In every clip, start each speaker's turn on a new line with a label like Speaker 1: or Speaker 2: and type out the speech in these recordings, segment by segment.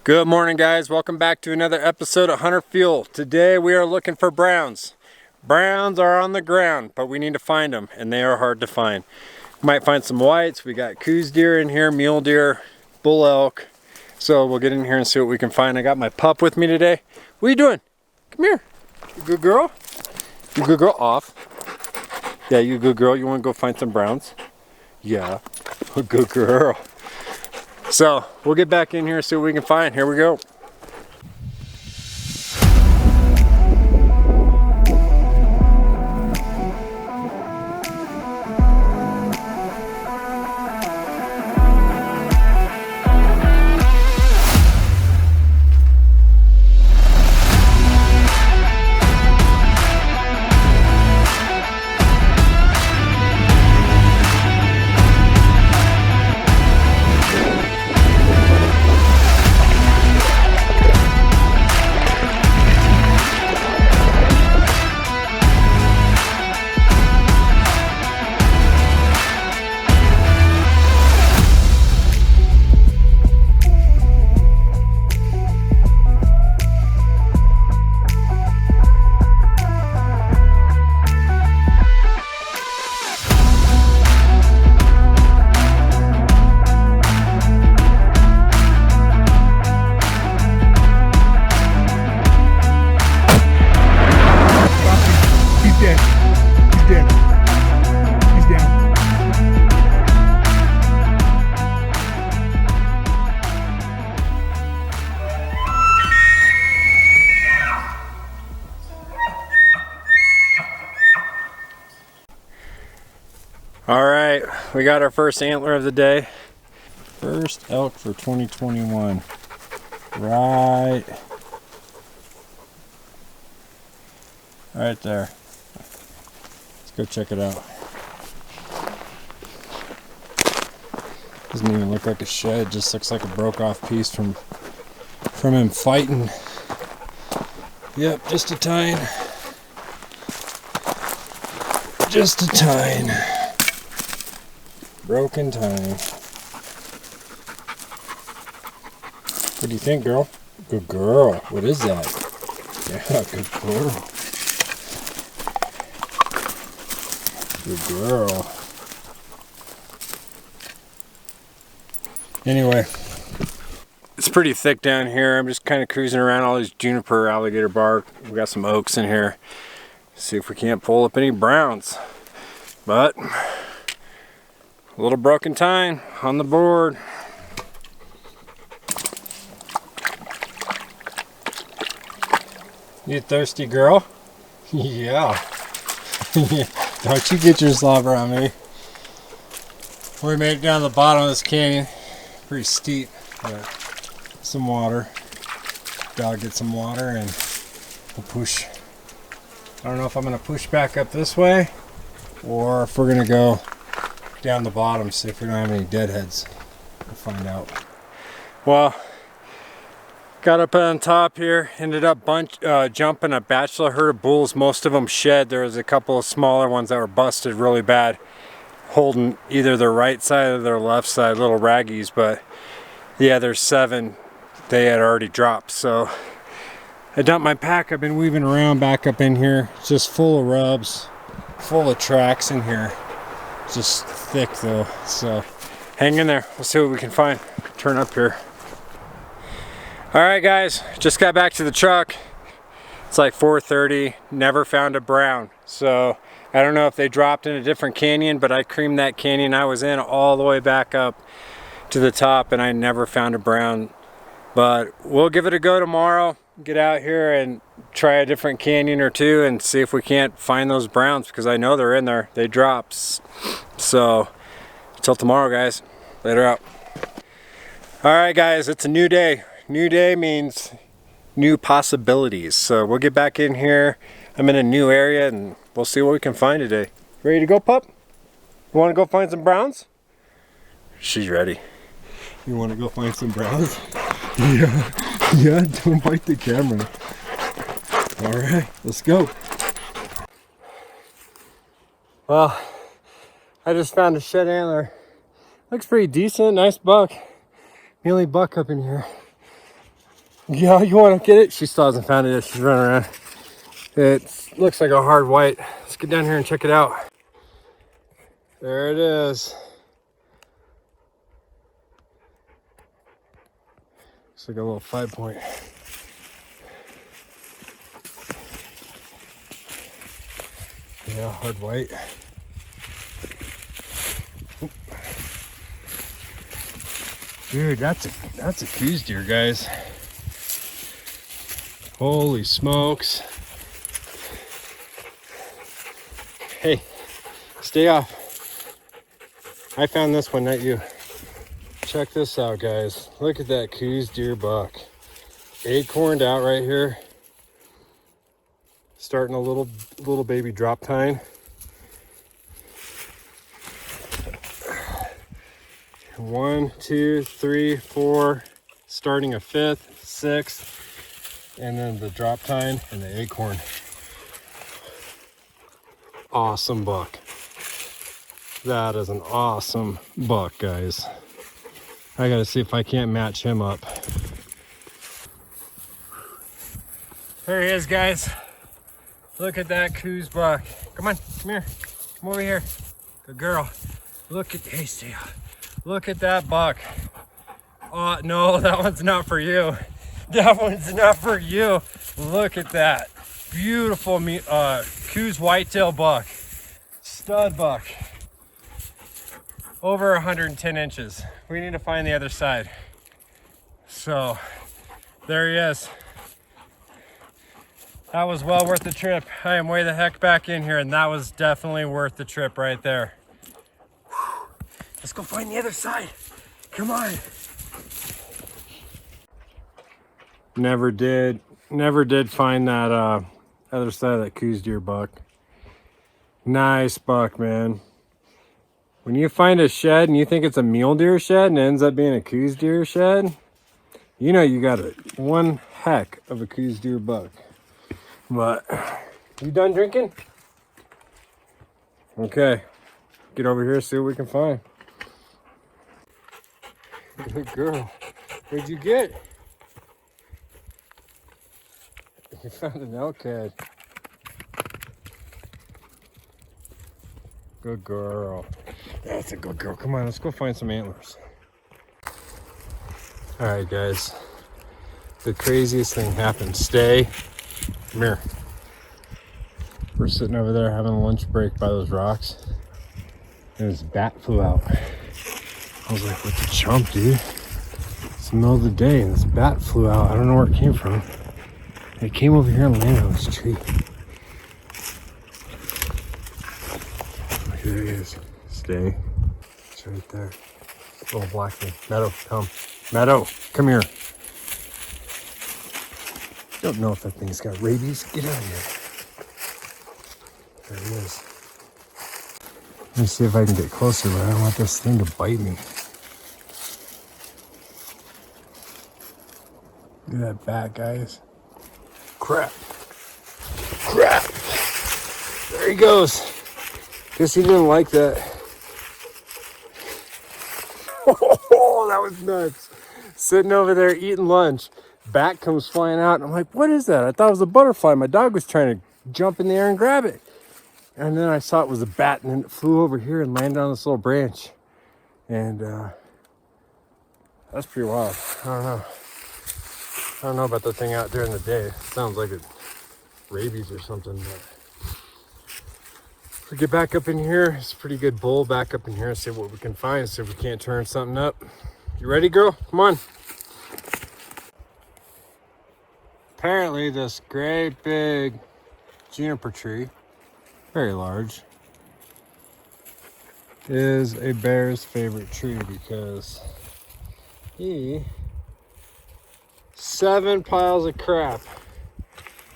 Speaker 1: Good morning, guys. Welcome back to another episode of HunterFuel. Today we are looking for browns. Browns are on the ground, but we need to find them, and they are hard to find. We might find some whites. We got Coues Deer in here, mule deer, bull elk. So we'll get in here and see what we can find. I got my pup with me today. What are you doing? Come here. You good girl? You good girl? Off. Yeah, you good girl. You want to go find some browns? Yeah. Good girl. So we'll get back in here and see what we can find. Here we go. All right, we got our first antler of the day. First elk for 2021. Right there. Let's go check it out. Doesn't even look like a shed, just looks like a broke off piece from him fighting. Yep, just a tine. Just a tine. Broken tine. What do you think, girl? Good girl. What is that? Yeah, good girl. Good girl. Anyway, it's pretty thick down here. I'm just kind of cruising around all these juniper, alligator bark. We got some oaks in here. See if we can't pull up any browns. But a little broken tine on the board. You thirsty, girl? Yeah. Don't you get your slobber on me. We made it down the bottom of this canyon. Pretty steep, but some water. Gotta get some water and we'll push. I don't know if I'm gonna push back up this way or if we're gonna go down the bottom, see if we don't have any deadheads. We'll find out. Well, got up on top here, ended up jumping a bachelor herd of bulls. Most of them shed. There was a couple of smaller ones that were busted really bad, holding either their right side or their left side, little raggies. But yeah, there's 7 they had already dropped. So I dumped my pack. I've been weaving around back up in here. It's just full of rubs, full of tracks in here. Just thick though, so hang in there. We'll see what we can find. Turn up here. All right, guys, just got back to the truck. It's like 4:30. Never found a brown. So I don't know if they dropped in a different canyon, but I creamed that canyon I was in all the way back up to the top, and I never found a brown. But we'll give it a go tomorrow. Get out here and try a different canyon or two and see if we can't find those browns, because I know they're in there. They drop. So until tomorrow, guys. Later out. All right, guys, it's a new day. New day means new possibilities. So we'll get back in here. I'm in a new area and we'll see what we can find today. Ready to go, pup? You want to go find some browns? She's ready. You want to go find some browns? Yeah, don't bite the camera. All right, let's go. Well, I just found a shed antler. Looks pretty decent, nice buck. The only buck up in here. Yeah, you want to get it? She still hasn't found it yet. She's running around. It looks like a hard white. Let's get down here and check it out. There it is. It's like a little 5-point. Yeah, hard white. Dude, that's a Coues deer, guys. Holy smokes. Hey, stay off. I found this one, not you. Check this out, guys. Look at that Coues deer buck. Acorned out right here. Starting a little baby drop tine. One, two, three, four, starting a fifth, sixth, and then the drop tine and the acorn. Awesome buck. That is an awesome buck, guys. I gotta see if I can't match him up. There he is, guys. Look at that Coues buck. Come on, come here. Come over here. Good girl. Look at, hey, stay up. Look at that buck. Oh, no, that one's not for you. That one's not for you. Look at that. Beautiful Coues whitetail buck. Stud buck. Over 110 inches. We need to find the other side. So, there he is. That was well worth the trip. I am way the heck back in here, and that was definitely worth the trip right there. Whew. Let's go find the other side. Come on. Never did find that other side of that Coues deer buck. Nice buck, man. When you find a shed and you think it's a mule deer shed and it ends up being a Coues deer shed, you know you got one heck of a Coues deer buck. But, you done drinking? Okay, get over here, see what we can find. Good girl. What'd you get? You found an elk head. Good girl. That's a good girl. Come on, let's go find some antlers. All right, guys. The craziest thing happened. Stay. Come here. We're sitting over there having a lunch break by those rocks. And this bat flew out. I was like, what the chump, dude? It's the middle of the day and this bat flew out. I don't know where it came from. It came over here and landed on this tree. Look, there he is. Stay. It's right there. Little black thing. Meadow, come. Meadow, come here. Don't know if that thing's got rabies. Get out of here. There he is. Let me see if I can get closer, but I don't want this thing to bite me. Look at that bat, guys. Crap. Crap. There he goes. Guess he didn't like that. Oh, that was nuts. Sitting over there eating lunch. Bat comes flying out, and I'm like, what is that? I thought it was a butterfly. My dog was trying to jump in the air and grab it. And then I saw it was a bat, and then it flew over here and landed on this little branch. And that's pretty wild. I don't know about the thing out during the day. It sounds like it's rabies or something. But if we get back up in here, it's a pretty good bull back up in here and see what we can find, see if we can't turn something up. You ready, girl? Come on. Apparently this great big juniper tree, very large, is a bear's favorite tree because 7 piles of crap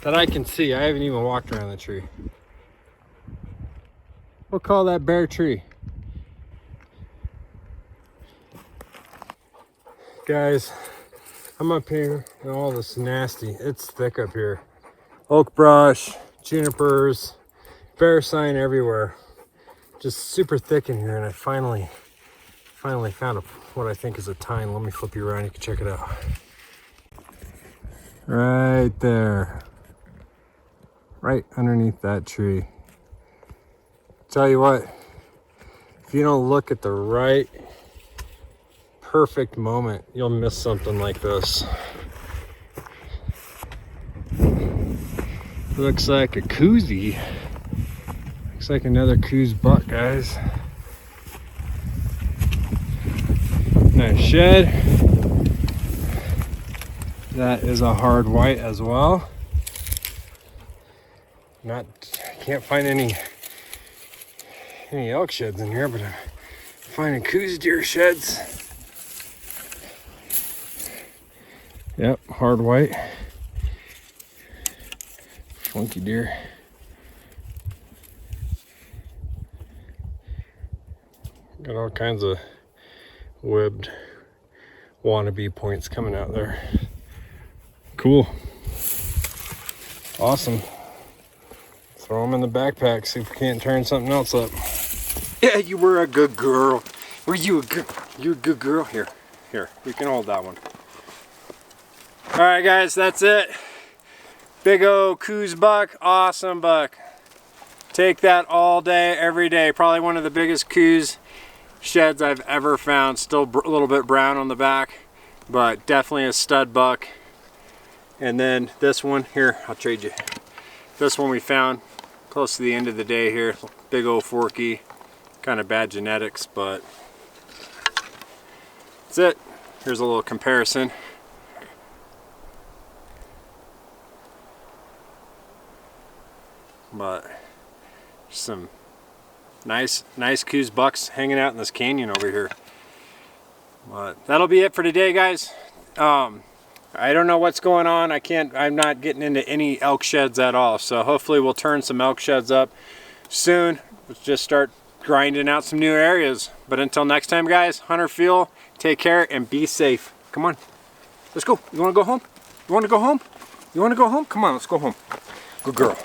Speaker 1: that I can see. I haven't even walked around the tree. We'll call that bear tree. Guys, I'm up here and all this nasty, it's thick up here. Oak brush, junipers, bear sign everywhere. Just super thick in here, and I finally found what I think is a tine. Let me flip you around, you can check it out. Right there. Right underneath that tree. Tell you what, if you don't look at the right perfect moment, you'll miss something like this. Looks like a koozie. Looks like another Coues buck, guys. Nice shed. That is a hard white as well. Can't find any elk sheds in here, but I'm finding Coues Deer sheds. Yep, hard white. Funky deer. Got all kinds of webbed wannabe points coming out there. Cool. Awesome. Throw them in the backpack, see if we can't turn something else up. Yeah, you were a good girl. Were you a good girl? Here, you can hold that one. All right, guys, that's it. Big old Coues buck, awesome buck. Take that all day, every day. Probably one of the biggest Coues sheds I've ever found. Still a little bit brown on the back, but definitely a stud buck. And then this one here, I'll trade you. This one we found close to the end of the day here. Big old forky, kind of bad genetics, but that's it. Here's a little comparison. But some nice Coues bucks hanging out in this canyon over here. But that'll be it for today, guys. I don't know what's going on. I'm not getting into any elk sheds at all. So hopefully we'll turn some elk sheds up soon. Let's just start grinding out some new areas. But until next time, guys, HunterFuel, take care and be safe. Come on, let's go. You want to go home? You want to go home? You want to go home? Come on, let's go home. Good girl.